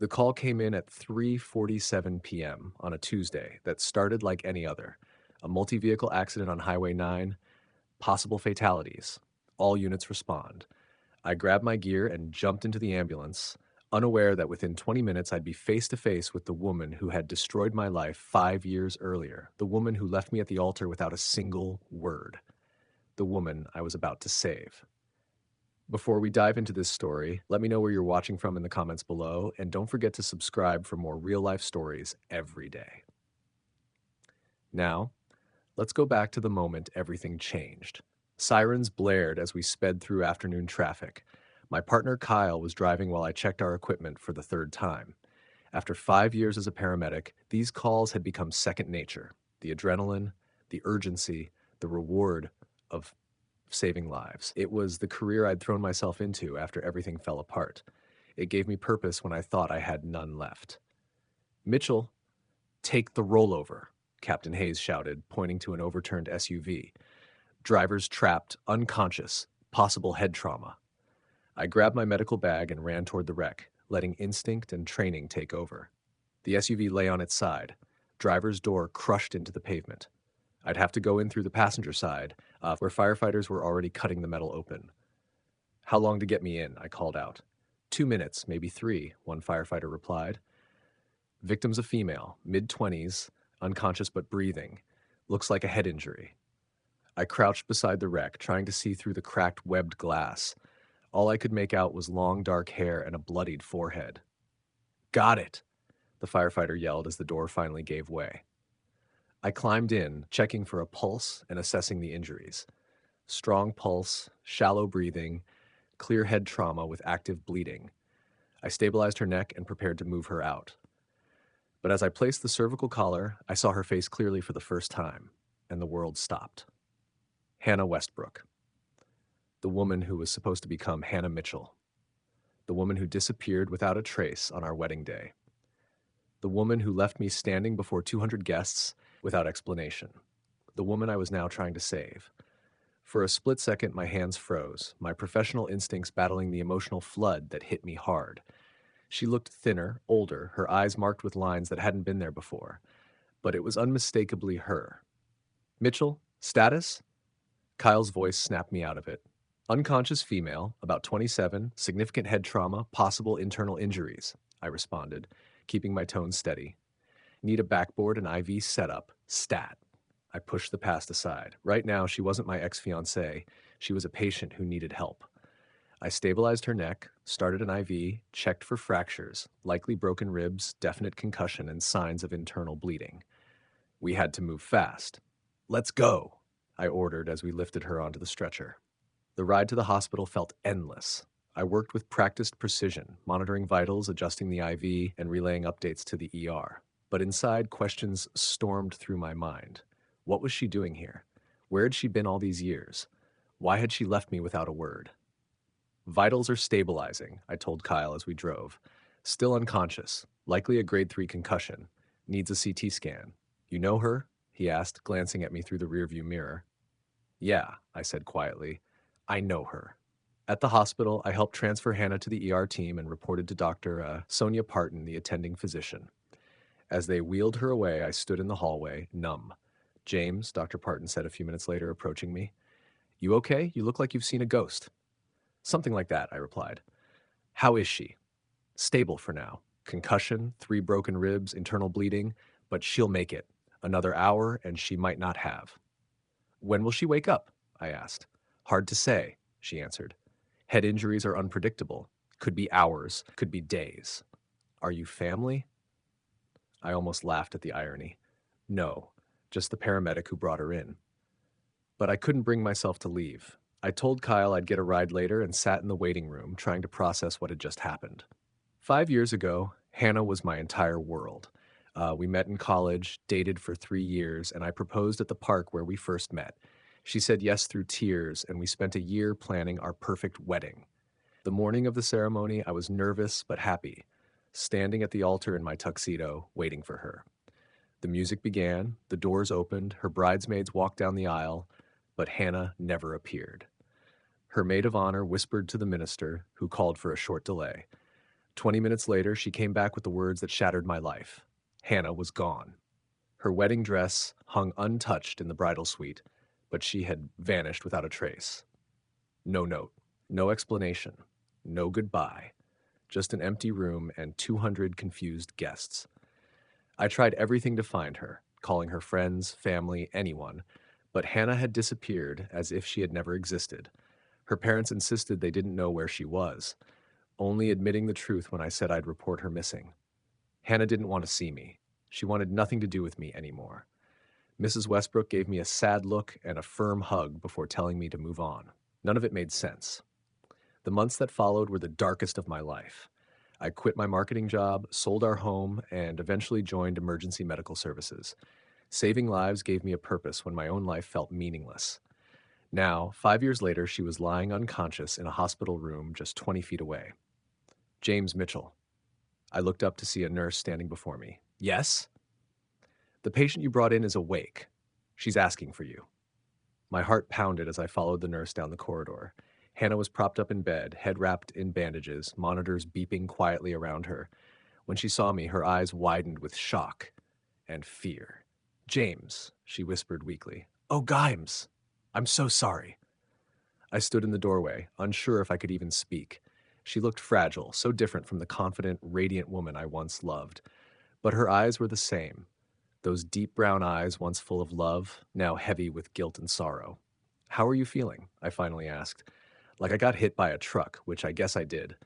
The call came in at 3:47 p.m. on a Tuesday that started like any other. A multi-vehicle accident on Highway 9, possible fatalities. All units respond. I grabbed my gear and jumped into the ambulance, unaware that within 20 minutes I'd be face to face with the woman who had destroyed my life 5 years earlier, the woman who left me at the altar without a single word, the woman I was about to save. Before we dive into this story, let me know where you're watching from in the comments below, and don't forget to subscribe for more real-life stories every day. Now, let's go back to the moment everything changed. Sirens blared as we sped through afternoon traffic. My partner Kyle was driving while I checked our equipment for the third time. After 5 years as a paramedic, these calls had become second nature. The adrenaline, the urgency, the reward of saving lives. It was the career I'd thrown myself into after everything fell apart. It gave me purpose when I thought I had none left. "Mitchell, take the rollover," Captain Hayes shouted, pointing to an overturned SUV. "Driver's trapped, unconscious, possible head trauma." I grabbed my medical bag and ran toward the wreck, letting instinct and training take over. The SUV lay on its side, driver's door crushed into the pavement. I'd have to go in through the passenger side, where firefighters were already cutting the metal open. "How long to get me in?" I called out. "2 minutes, maybe 3, one firefighter replied. "Victim's a female, mid-20s, unconscious but breathing. Looks like a head injury." I crouched beside the wreck, trying to see through the cracked webbed glass. All I could make out was long dark hair and a bloodied forehead. "Got it!" the firefighter yelled as the door finally gave way. I climbed in, checking for a pulse and assessing the injuries. Strong pulse, shallow breathing, clear head trauma with active bleeding. I stabilized her neck and prepared to move her out. But as I placed the cervical collar, I saw her face clearly for the first time, and the world stopped. Hannah Westbrook. The woman who was supposed to become Hannah Mitchell. The woman who disappeared without a trace on our wedding day. The woman who left me standing before 200 guests without explanation. The woman I was now trying to save. For a split second, my hands froze, my professional instincts battling the emotional flood that hit me hard. She looked thinner, older, her eyes marked with lines that hadn't been there before. But it was unmistakably her. "Mitchell, status?" Kyle's voice snapped me out of it. "Unconscious female, about 27, significant head trauma, possible internal injuries," I responded, keeping my tone steady. "Need a backboard and IV setup, stat." I pushed the past aside. Right now, she wasn't my ex-fiancée. She was a patient who needed help. I stabilized her neck, started an IV, checked for fractures, likely broken ribs, definite concussion, and signs of internal bleeding. We had to move fast. "Let's go," I ordered as we lifted her onto the stretcher. The ride to the hospital felt endless. I worked with practiced precision, monitoring vitals, adjusting the IV, and relaying updates to the ER. But inside, questions stormed through my mind. What was she doing here? Where had she been all these years? Why had she left me without a word? "Vitals are stabilizing," I told Kyle as we drove. "Still unconscious, likely a grade 3 concussion. Needs a CT scan. You know her?" he asked, glancing at me through the rearview mirror. "Yeah," I said quietly. "I know her." At the hospital, I helped transfer Hannah to the ER team and reported to Dr. Sonia Parton, the attending physician. As they wheeled her away, I stood in the hallway, numb. "James," Dr. Parton said a few minutes later, approaching me. "You okay? You look like you've seen a ghost." "Something like that," I replied. "How is she?" "Stable for now. Concussion, 3 broken ribs, internal bleeding, but she'll make it. Another hour and she might not have." "When will she wake up?" I asked. "Hard to say," she answered. "Head injuries are unpredictable. Could be hours, could be days." "Are you family?" I almost laughed at the irony. "No, just the paramedic who brought her in." But I couldn't bring myself to leave. I told Kyle I'd get a ride later and sat in the waiting room, trying to process what had just happened. 5 years ago, Hannah was my entire world. We met in college, dated for 3 years, and I proposed at the park where we first met. She said yes through tears, and we spent a year planning our perfect wedding. The morning of the ceremony, I was nervous but happy, standing at the altar in my tuxedo, waiting for her. The music began, the doors opened, her bridesmaids walked down the aisle, but Hannah never appeared. Her maid of honor whispered to the minister, who called for a short delay. 20 minutes later, she came back with the words that shattered my life. Hannah was gone. Her wedding dress hung untouched in the bridal suite, but she had vanished without a trace. No note, no explanation, no goodbye, just an empty room and 200 confused guests. I tried everything to find her, calling her friends, family, anyone, but Hannah had disappeared as if she had never existed. Her parents insisted they didn't know where she was, only admitting the truth when I said I'd report her missing. Hannah didn't want to see me. She wanted nothing to do with me anymore. Mrs. Westbrook gave me a sad look and a firm hug before telling me to move on. None of it made sense. The months that followed were the darkest of my life. I quit my marketing job, sold our home, and eventually joined emergency medical services. Saving lives gave me a purpose when my own life felt meaningless. Now, 5 years later, she was lying unconscious in a hospital room just 20 feet away. James Mitchell. I looked up to see a nurse standing before me. Yes? The patient you brought in is awake. She's asking for you. My heart pounded as I followed the nurse down the corridor. Hannah was propped up in bed, head wrapped in bandages, monitors beeping quietly around her. When she saw me, her eyes widened with shock and fear. James, she whispered weakly. Oh, Gimes, I'm so sorry. I stood in the doorway, unsure if I could even speak. She looked fragile, so different from the confident, radiant woman I once loved. But her eyes were the same. Those deep brown eyes, once full of love, now heavy with guilt and sorrow. How are you feeling? I finally asked. Like I got hit by a truck, which I guess I did.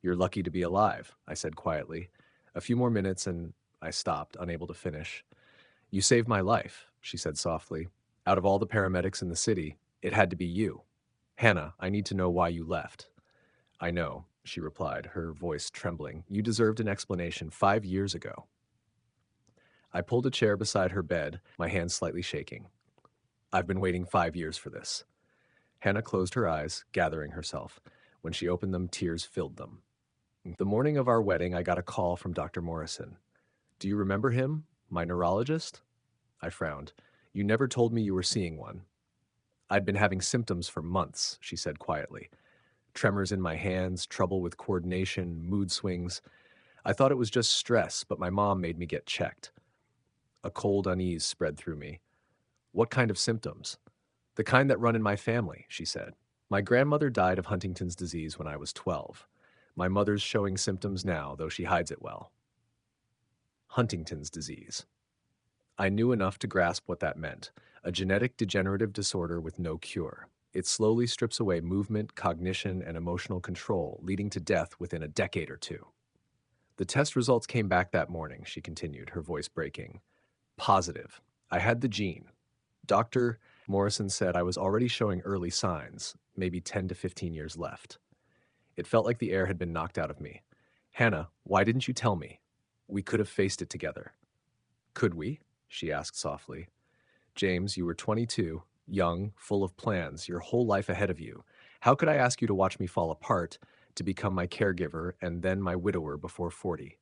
You're lucky to be alive, I said quietly. A few more minutes and I stopped, unable to finish. You saved my life, she said softly. Out of all the paramedics in the city, it had to be you. Hannah, I need to know why you left. I know, she replied, her voice trembling. You deserved an explanation 5 years ago. I pulled a chair beside her bed, my hands slightly shaking. I've been waiting 5 years for this. Hannah closed her eyes, gathering herself. When she opened them, tears filled them. The morning of our wedding, I got a call from Dr. Morrison. Do you remember him? My neurologist? I frowned. You never told me you were seeing one. I'd been having symptoms for months, she said quietly. Tremors in my hands, trouble with coordination, mood swings. I thought it was just stress, but my mom made me get checked. A cold unease spread through me. What kind of symptoms? The kind that run in my family, she said. My grandmother died of Huntington's disease when I was 12. My mother's showing symptoms now, though she hides it well. Huntington's disease. I knew enough to grasp what that meant, a genetic degenerative disorder with no cure. It slowly strips away movement, cognition, and emotional control, leading to death within a decade or two. The test results came back that morning, she continued, her voice breaking. Positive. I had the gene. Dr. Morrison said I was already showing early signs, maybe 10 to 15 years left. It felt like the air had been knocked out of me. Hannah, why didn't you tell me? We could have faced it together. Could we? She asked softly. James, you were 22, young, full of plans, your whole life ahead of you. How could I ask you to watch me fall apart, to become my caregiver and then my widower before 40?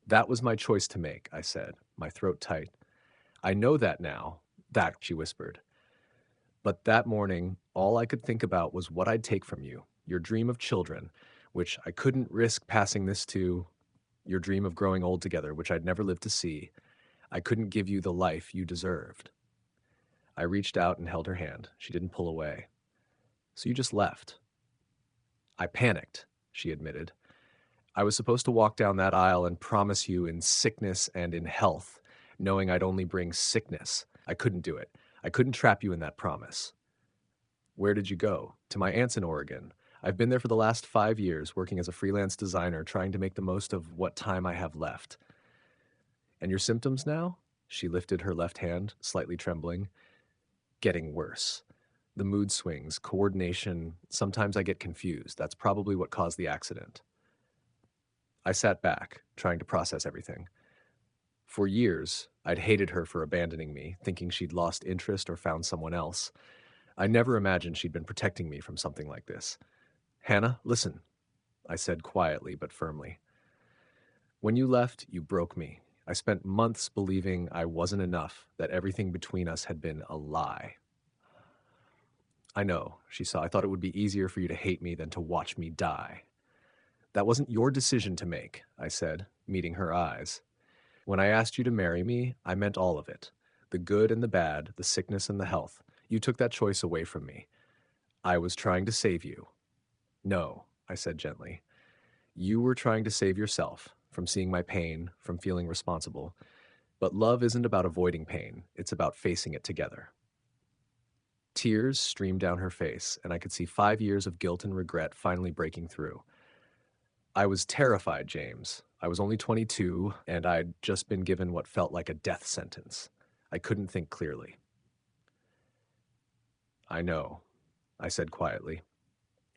That was my choice to make, I said, my throat tight. I know that now, that, she whispered. But that morning, all I could think about was what I'd take from you, your dream of children, which I couldn't risk passing this to, your dream of growing old together, which I'd never lived to see. I couldn't give you the life you deserved. I reached out and held her hand. She didn't pull away. So you just left. I panicked, she admitted. I was supposed to walk down that aisle and promise you in sickness and in health, knowing I'd only bring sickness. I couldn't do it. I couldn't trap you in that promise. Where did you go? To my aunt's in Oregon. I've been there for the last 5 years, working as a freelance designer, trying to make the most of what time I have left. And your symptoms now? She lifted her left hand, slightly trembling. Getting worse. The mood swings, coordination, sometimes I get confused. That's probably what caused the accident. I sat back, trying to process everything. For years, I'd hated her for abandoning me, thinking she'd lost interest or found someone else. I never imagined she'd been protecting me from something like this. Hannah, listen, I said quietly but firmly. When you left, you broke me. I spent months believing I wasn't enough, that everything between us had been a lie. I know, she saw. I thought it would be easier for you to hate me than to watch me die. That wasn't your decision to make, I said, meeting her eyes. When I asked you to marry me, I meant all of it. The good and the bad, the sickness and the health. You took that choice away from me. I was trying to save you. No, I said gently. You were trying to save yourself from seeing my pain, from feeling responsible. But love isn't about avoiding pain, it's about facing it together. Tears streamed down her face, and I could see 5 years of guilt and regret finally breaking through. I was terrified, James. I was only 22, and I'd just been given what felt like a death sentence. I couldn't think clearly. I know, I said quietly,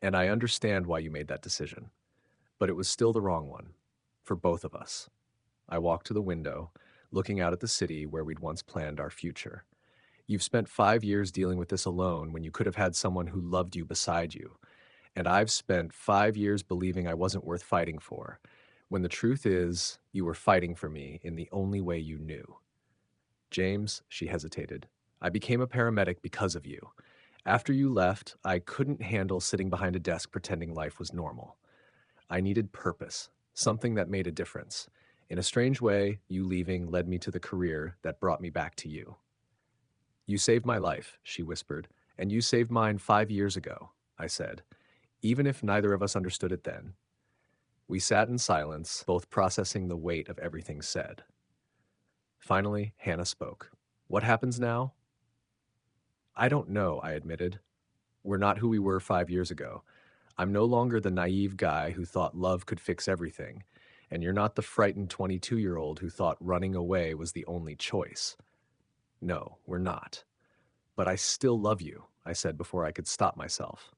and I understand why you made that decision. But it was still the wrong one, for both of us. I walked to the window, looking out at the city where we'd once planned our future. You've spent 5 years dealing with this alone when you could have had someone who loved you beside you. And I've spent 5 years believing I wasn't worth fighting for, when the truth is, you were fighting for me in the only way you knew. James, she hesitated, I became a paramedic because of you. After you left, I couldn't handle sitting behind a desk pretending life was normal. I needed purpose, something that made a difference. In a strange way, you leaving led me to the career that brought me back to you. You saved my life, she whispered, and you saved mine 5 years ago, I said, even if neither of us understood it then. We sat in silence, both processing the weight of everything said. Finally, Hannah spoke. What happens now? I don't know, I admitted. We're not who we were 5 years ago. I'm no longer the naive guy who thought love could fix everything, and you're not the frightened 22-year-old who thought running away was the only choice. No, we're not. But I still love you, I said before I could stop myself.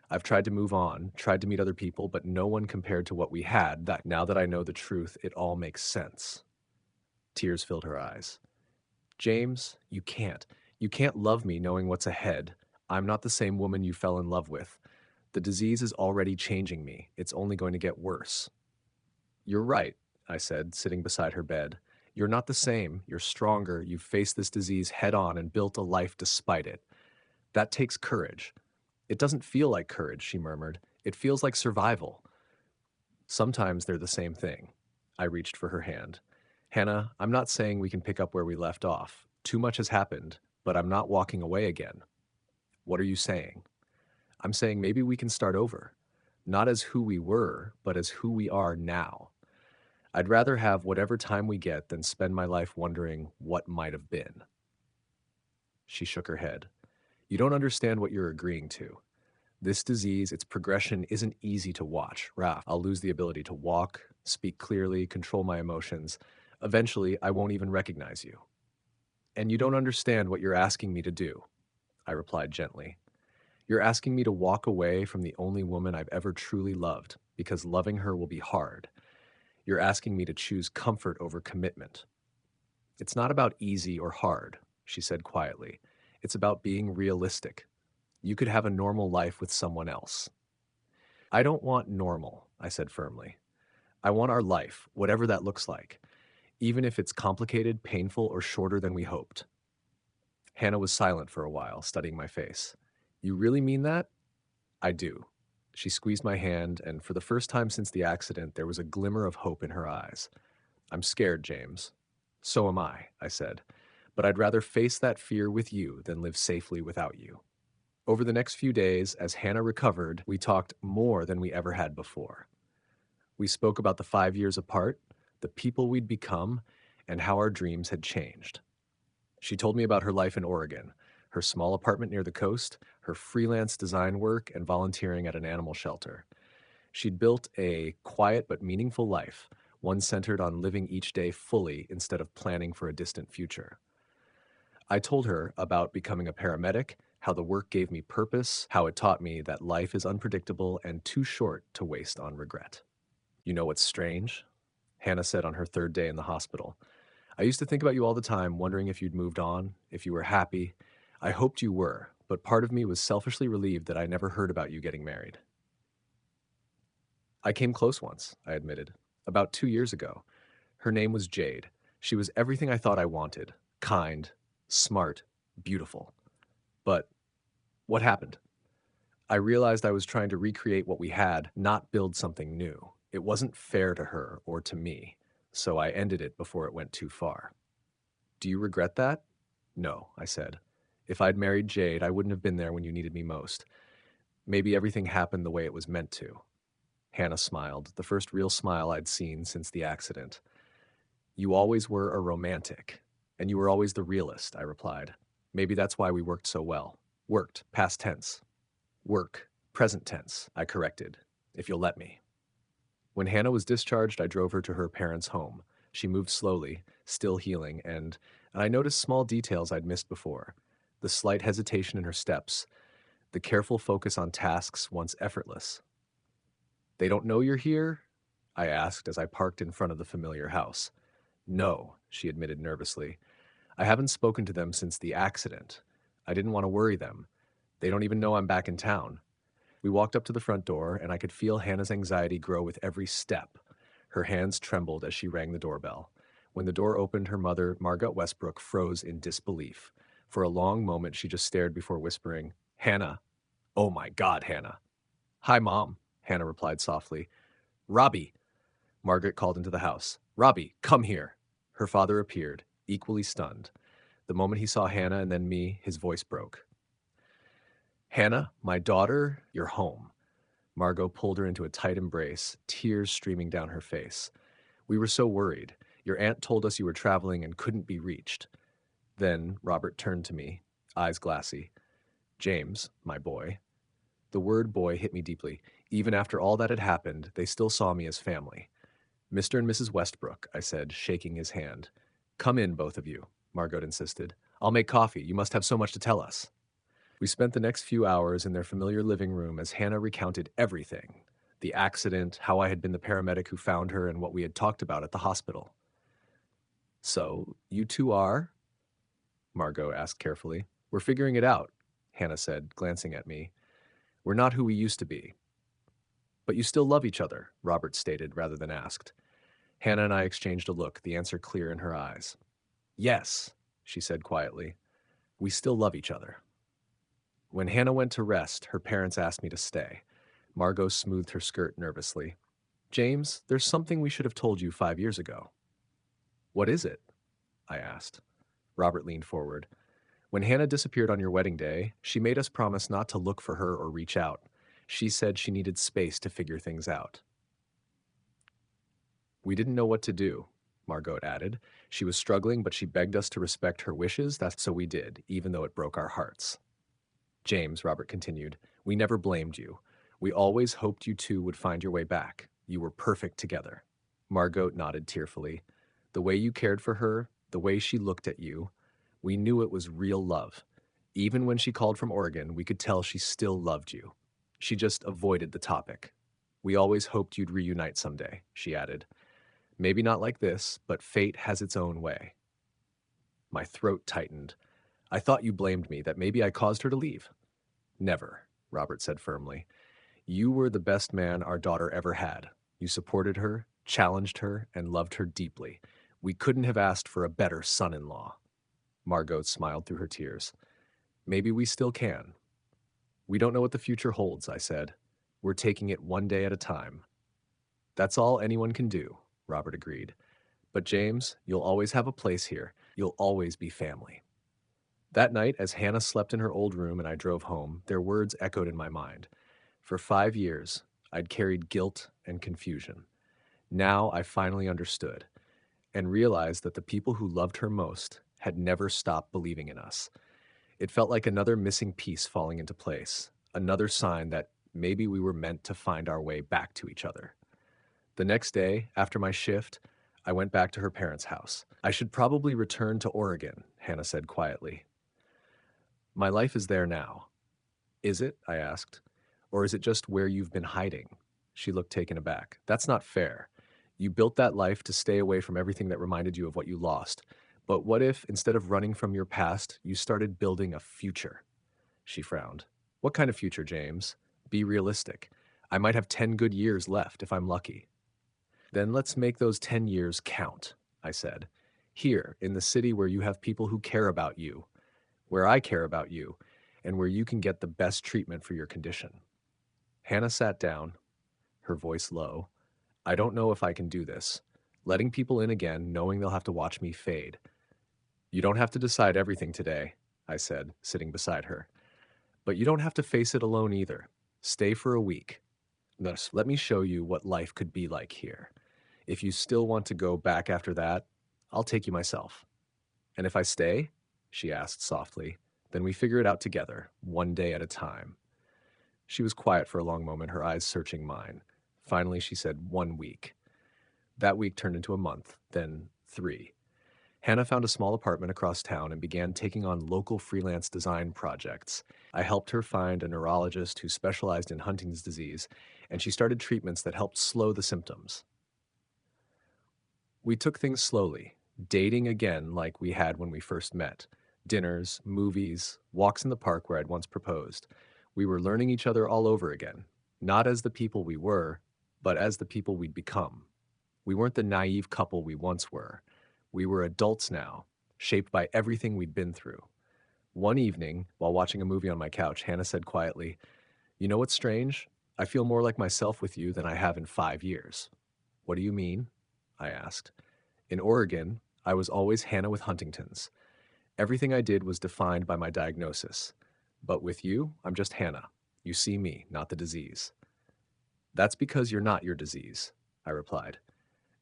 I've tried to move on, tried to meet other people, but no one compared to what we had. That now that I know the truth, it all makes sense. Tears filled her eyes. James, you can't. You can't love me knowing what's ahead. I'm not the same woman you fell in love with. The disease is already changing me. It's only going to get worse. You're right, I said, sitting beside her bed. You're not the same. You're stronger. You've faced this disease head on and built a life despite it. That takes courage. It doesn't feel like courage, she murmured. It feels like survival. Sometimes they're the same thing. I reached for her hand. Hannah, I'm not saying we can pick up where we left off. Too much has happened, but I'm not walking away again. What are you saying? I'm saying maybe we can start over. Not as who we were, but as who we are now. I'd rather have whatever time we get than spend my life wondering what might have been. She shook her head. You don't understand what you're agreeing to. This disease, its progression isn't easy to watch. Raf, I'll lose the ability to walk, speak clearly, control my emotions. Eventually, I won't even recognize you. And you don't understand what you're asking me to do, I replied gently. You're asking me to walk away from the only woman I've ever truly loved, because loving her will be hard. You're asking me to choose comfort over commitment. It's not about easy or hard, she said quietly. It's about being realistic. You could have a normal life with someone else. I don't want normal, I said firmly. I want our life, whatever that looks like, even if it's complicated, painful, or shorter than we hoped. Hannah was silent for a while, studying my face. You really mean that? I do. She squeezed my hand, and for the first time since the accident, there was a glimmer of hope in her eyes. I'm scared, James. So am I said. But I'd rather face that fear with you than live safely without you. Over the next few days, as Hannah recovered, we talked more than we ever had before. We spoke about the 5 years apart, the people we'd become, and how our dreams had changed. She told me about her life in Oregon, her small apartment near the coast, her freelance design work, and volunteering at an animal shelter. She'd built a quiet but meaningful life, one centered on living each day fully instead of planning for a distant future. I told her about becoming a paramedic, how the work gave me purpose, how it taught me that life is unpredictable and too short to waste on regret. You know what's strange? Hannah said on her third day in the hospital. I used to think about you all the time, wondering if you'd moved on, if you were happy. I hoped you were, but part of me was selfishly relieved that I never heard about you getting married. I came close once, I admitted, about 2 years ago. Her name was Jade. She was everything I thought I wanted, kind, smart, beautiful. But what happened? I realized I was trying to recreate what we had, not build something new. It wasn't fair to her or to me, so I ended it before it went too far. Do you regret that? No, I said. If I'd married Jade, I wouldn't have been there when you needed me most. Maybe everything happened the way it was meant to. Hannah smiled, the first real smile I'd seen since the accident. You always were a romantic, and you were always the realist, I replied. Maybe that's why we worked so well. Worked, past tense. Work, present tense, I corrected, if you'll let me. When Hannah was discharged, I drove her to her parents' home. She moved slowly, still healing, and I noticed small details I'd missed before. The slight hesitation in her steps, the careful focus on tasks once effortless. They don't know you're here? I asked as I parked in front of the familiar house. No, she admitted nervously. I haven't spoken to them since the accident. I didn't want to worry them. They don't even know I'm back in town. We walked up to the front door, and I could feel Hannah's anxiety grow with every step. Her hands trembled as she rang the doorbell. When the door opened, her mother, Margot Westbrook, froze in disbelief. For a long moment, she just stared before whispering, Hannah. Oh my God, Hannah. Hi, Mom, Hannah replied softly. Robbie, Margaret called into the house. Robbie, come here. Her father appeared, equally stunned. The moment he saw Hannah and then me, his voice broke. Hannah, my daughter, you're home. Margot pulled her into a tight embrace, tears streaming down her face. We were so worried. Your aunt told us you were traveling and couldn't be reached. Then Robert turned to me, eyes glassy. James, my boy. The word boy hit me deeply. Even after all that had happened, they still saw me as family. Mr. and Mrs. Westbrook, I said, shaking his hand. Come in, both of you, Margot insisted. I'll make coffee. You must have so much to tell us. We spent the next few hours in their familiar living room as Hannah recounted everything. The accident, how I had been the paramedic who found her, and what we had talked about at the hospital. So, you two are? Margot asked carefully. We're figuring it out, Hannah said, glancing at me. We're not who we used to be. But you still love each other, Robert stated rather than asked. Hannah and I exchanged a look, the answer clear in her eyes. Yes, she said quietly. We still love each other. When Hannah went to rest, her parents asked me to stay. Margot smoothed her skirt nervously. James, there's something we should have told you 5 years ago. What is it? I asked. Robert leaned forward. When Hannah disappeared on your wedding day, she made us promise not to look for her or reach out. She said she needed space to figure things out. We didn't know what to do, Margot added. She was struggling, but she begged us to respect her wishes, that's so we did, even though it broke our hearts. James, Robert continued, we never blamed you. We always hoped you two would find your way back. You were perfect together. Margot nodded tearfully. The way you cared for her, the way she looked at you, we knew it was real love. Even when she called from Oregon, we could tell she still loved you. She just avoided the topic. We always hoped you'd reunite someday, she added. Maybe not like this, but fate has its own way. My throat tightened. I thought you blamed me, that maybe I caused her to leave. Never, Robert said firmly. You were the best man our daughter ever had. You supported her, challenged her, and loved her deeply. We couldn't have asked for a better son-in-law. Margot smiled through her tears. Maybe we still can. We don't know what the future holds, I said. We're taking it one day at a time. That's all anyone can do, Robert agreed. But James, you'll always have a place here. You'll always be family. That night, as Hannah slept in her old room and I drove home, their words echoed in my mind. For 5 years, I'd carried guilt and confusion. Now I finally understood and realized that the people who loved her most had never stopped believing in us. It felt like another missing piece falling into place, another sign that maybe we were meant to find our way back to each other. The next day, after my shift, I went back to her parents' house. I should probably return to Oregon, Hannah said quietly. My life is there now. Is it? I asked. Or is it just where you've been hiding? She looked taken aback. That's not fair. You built that life to stay away from everything that reminded you of what you lost. But what if, instead of running from your past, you started building a future? She frowned. What kind of future, James? Be realistic. I might have 10 good years left if I'm lucky. Then let's make those 10 years count, I said. Here, in the city where you have people who care about you, where I care about you, and where you can get the best treatment for your condition. Hannah sat down, her voice low. I don't know if I can do this. Letting people in again, knowing they'll have to watch me fade. You don't have to decide everything today, I said, sitting beside her. But you don't have to face it alone either. Stay for a week. Thus, let me show you what life could be like here. If you still want to go back after that, I'll take you myself. And if I stay? She asked softly. Then we figure it out together, one day at a time. She was quiet for a long moment, her eyes searching mine. Finally, she said 1 week. That week turned into a month, then 3. Hannah found a small apartment across town and began taking on local freelance design projects. I helped her find a neurologist who specialized in Huntington's disease, and she started treatments that helped slow the symptoms. We took things slowly, dating again like we had when we first met. Dinners, movies, walks in the park where I'd once proposed. We were learning each other all over again, not as the people we were, but as the people we'd become. We weren't the naive couple we once were. We were adults now, shaped by everything we'd been through. One evening, while watching a movie on my couch, Hannah said quietly, "You know what's strange? I feel more like myself with you than I have in 5 years." "What do you mean?" I asked. In Oregon, I was always Hannah with Huntington's. Everything I did was defined by my diagnosis. But with you, I'm just Hannah. You see me, not the disease. "That's because you're not your disease," I replied.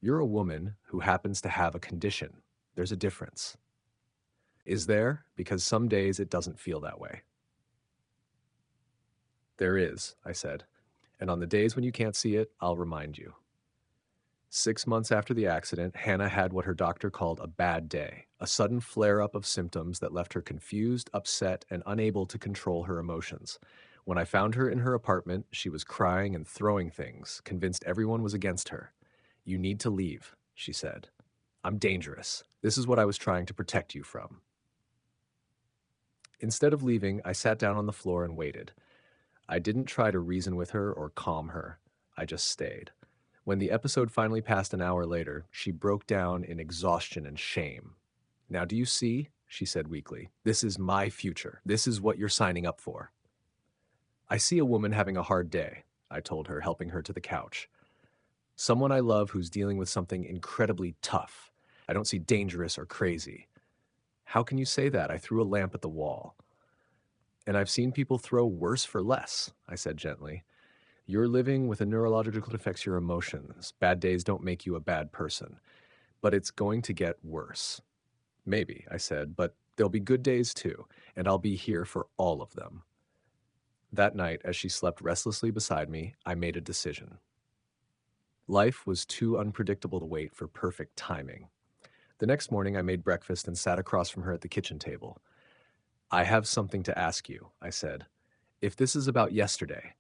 "You're a woman who happens to have a condition. There's a difference." "Is there? Because some days it doesn't feel that way." "There is," I said. "And on the days when you can't see it, I'll remind you." 6 months after the accident, Hannah had what her doctor called a bad day, a sudden flare-up of symptoms that left her confused, upset, and unable to control her emotions. When I found her in her apartment, she was crying and throwing things, convinced everyone was against her. "You need to leave," she said. "I'm dangerous. This is what I was trying to protect you from." Instead of leaving, I sat down on the floor and waited. I didn't try to reason with her or calm her. I just stayed. When the episode finally passed an hour later, she broke down in exhaustion and shame. "Now do you see?" she said weakly. "This is my future. This is what you're signing up for." "I see a woman having a hard day," I told her, helping her to the couch. "Someone I love who's dealing with something incredibly tough. I don't see dangerous or crazy." "How can you say that?" I threw a lamp at the wall. "And I've seen people throw worse for less," I said gently. "You're living with a neurological that affects your emotions. Bad days don't make you a bad person. But it's going to get worse." "Maybe," I said, "but there'll be good days too, and I'll be here for all of them." That night, as she slept restlessly beside me, I made a decision. Life was too unpredictable to wait for perfect timing. The next morning, I made breakfast and sat across from her at the kitchen table. "I have something to ask you," I said. "If this is about yesterday."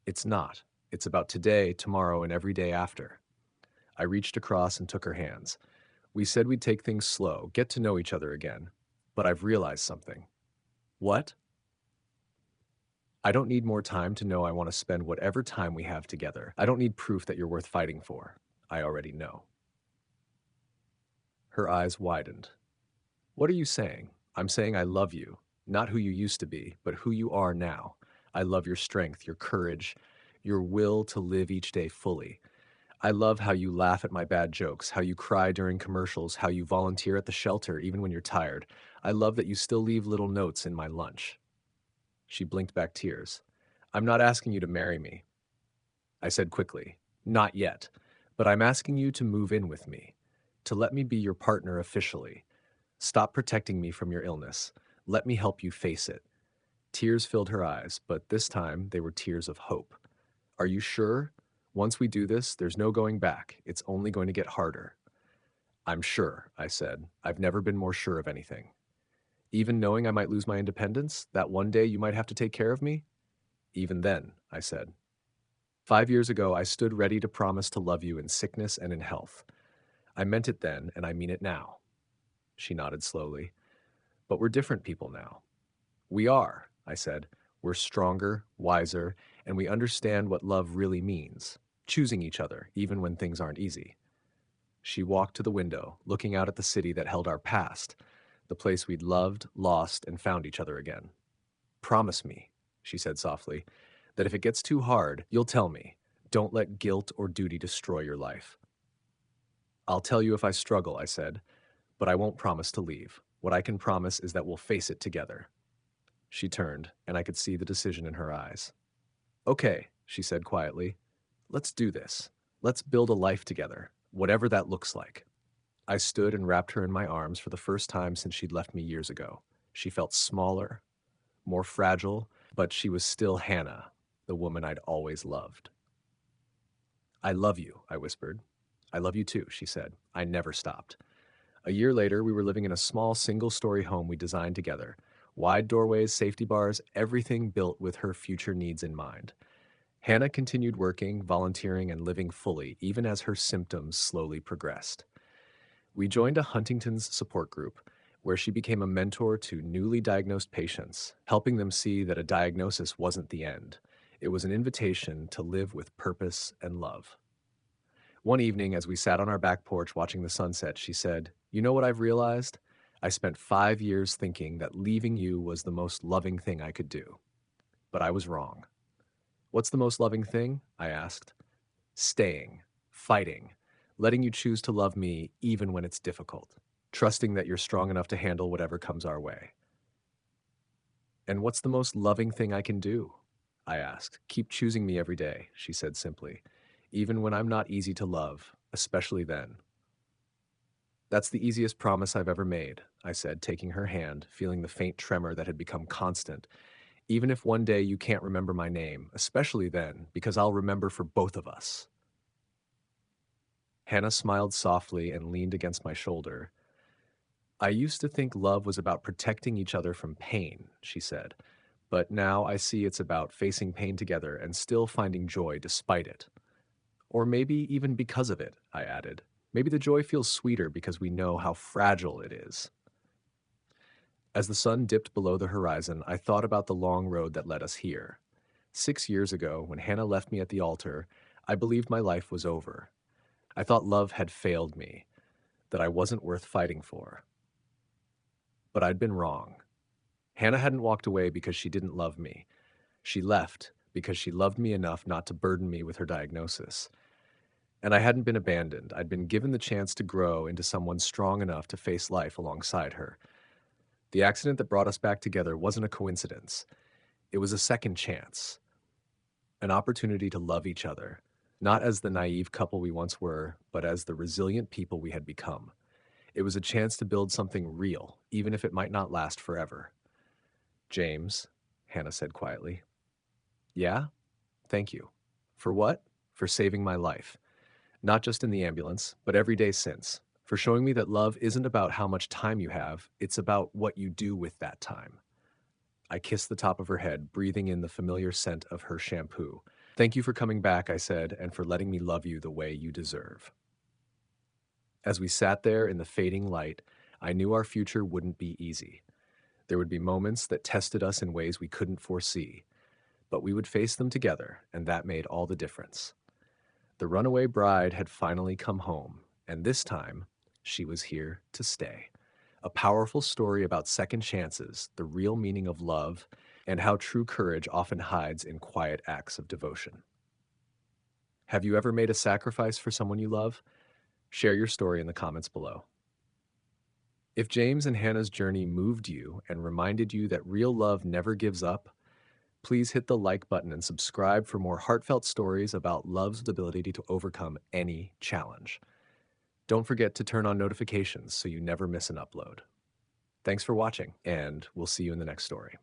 "It's not. It's about today, tomorrow, and every day after." I reached across and took her hands. "We said we'd take things slow, get to know each other again. But I've realized something." "What?" "I don't need more time to know I want to spend whatever time we have together. I don't need proof that you're worth fighting for. I already know." Her eyes widened. "What are you saying?" "I'm saying I love you. Not who you used to be, but who you are now. I love your strength, your courage, your will to live each day fully. I love how you laugh at my bad jokes, how you cry during commercials, how you volunteer at the shelter even when you're tired. I love that you still leave little notes in my lunch." She blinked back tears. "I'm not asking you to marry me," I said quickly. "Not yet. But I'm asking you to move in with me, to let me be your partner officially. Stop protecting me from your illness. Let me help you face it." Tears filled her eyes, but this time they were tears of hope. "Are you sure? Once we do this, there's no going back. It's only going to get harder." "I'm sure," I said. "I've never been more sure of anything." "Even knowing I might lose my independence, that one day you might have to take care of me?" "Even then," I said. 5 years ago, I stood ready to promise to love you in sickness and in health. I meant it then, and I mean it now." She nodded slowly. "But we're different people now." "We are," I said. "We're stronger, wiser, and we understand what love really means, choosing each other, even when things aren't easy." She walked to the window, looking out at the city that held our past, the place we'd loved, lost, and found each other again. "Promise me," she said softly, "that if it gets too hard, you'll tell me. Don't let guilt or duty destroy your life. I'll tell you if I struggle, I said, but I won't promise to leave. What I can promise is that we'll face it together. She turned, and I could see the decision in her eyes. Okay, she said quietly. Let's do this. Let's build a life together, whatever that looks like. I stood and wrapped her in my arms for the first time since she'd left me years ago. She felt smaller, more fragile, but she was still Hannah, the woman I'd always loved. I love you, I whispered. I love you too, she said. I never stopped. A year later, we were living in a small single-story home we designed together. Wide doorways, safety bars, everything built with her future needs in mind. Hannah continued working, volunteering, and living fully, even as her symptoms slowly progressed. We joined a Huntington's support group, where she became a mentor to newly diagnosed patients, helping them see that a diagnosis wasn't the end. It was an invitation to live with purpose and love. One evening, as we sat on our back porch watching the sunset, she said, "You know what I've realized? I spent 5 years thinking that leaving you was the most loving thing I could do. But I was wrong." "What's the most loving thing?" I asked. "Staying, fighting, letting you choose to love me even when it's difficult, trusting that you're strong enough to handle whatever comes our way." "And what's the most loving thing I can do?" I asked. "Keep choosing me every day," she said simply, "even when I'm not easy to love, especially then." "That's the easiest promise I've ever made," I said, taking her hand, feeling the faint tremor that had become constant. "Even if one day you can't remember my name, especially then, because I'll remember for both of us." Hannah smiled softly and leaned against my shoulder. "I used to think love was about protecting each other from pain," she said, "but now I see it's about facing pain together and still finding joy despite it. Or maybe even because of it," I added. "Maybe the joy feels sweeter because we know how fragile it is." As the sun dipped below the horizon, I thought about the long road that led us here. 6 years ago, when Hannah left me at the altar, I believed my life was over. I thought love had failed me, that I wasn't worth fighting for. But I'd been wrong. Hannah hadn't walked away because she didn't love me. She left because she loved me enough not to burden me with her diagnosis. And I hadn't been abandoned. I'd been given the chance to grow into someone strong enough to face life alongside her. The accident that brought us back together wasn't a coincidence. It was a second chance, an opportunity to love each other, not as the naive couple we once were, but as the resilient people we had become. It was a chance to build something real, even if it might not last forever. "James," Hannah said quietly. "Yeah? Thank you. For what? For saving my life. Not just in the ambulance, but every day since. For showing me that love isn't about how much time you have, it's about what you do with that time." I kissed the top of her head, breathing in the familiar scent of her shampoo. "Thank you for coming back," I said, "and for letting me love you the way you deserve." As we sat there in the fading light, I knew our future wouldn't be easy. There would be moments that tested us in ways we couldn't foresee, but we would face them together, and that made all the difference. The runaway bride had finally come home, and this time, she was here to stay. A powerful story about second chances, the real meaning of love, and how true courage often hides in quiet acts of devotion. Have you ever made a sacrifice for someone you love? Share your story in the comments below. If James and Hannah's journey moved you and reminded you that real love never gives up, please hit the like button and subscribe for more heartfelt stories about love's ability to overcome any challenge. Don't forget to turn on notifications so you never miss an upload. Thanks for watching, and we'll see you in the next story.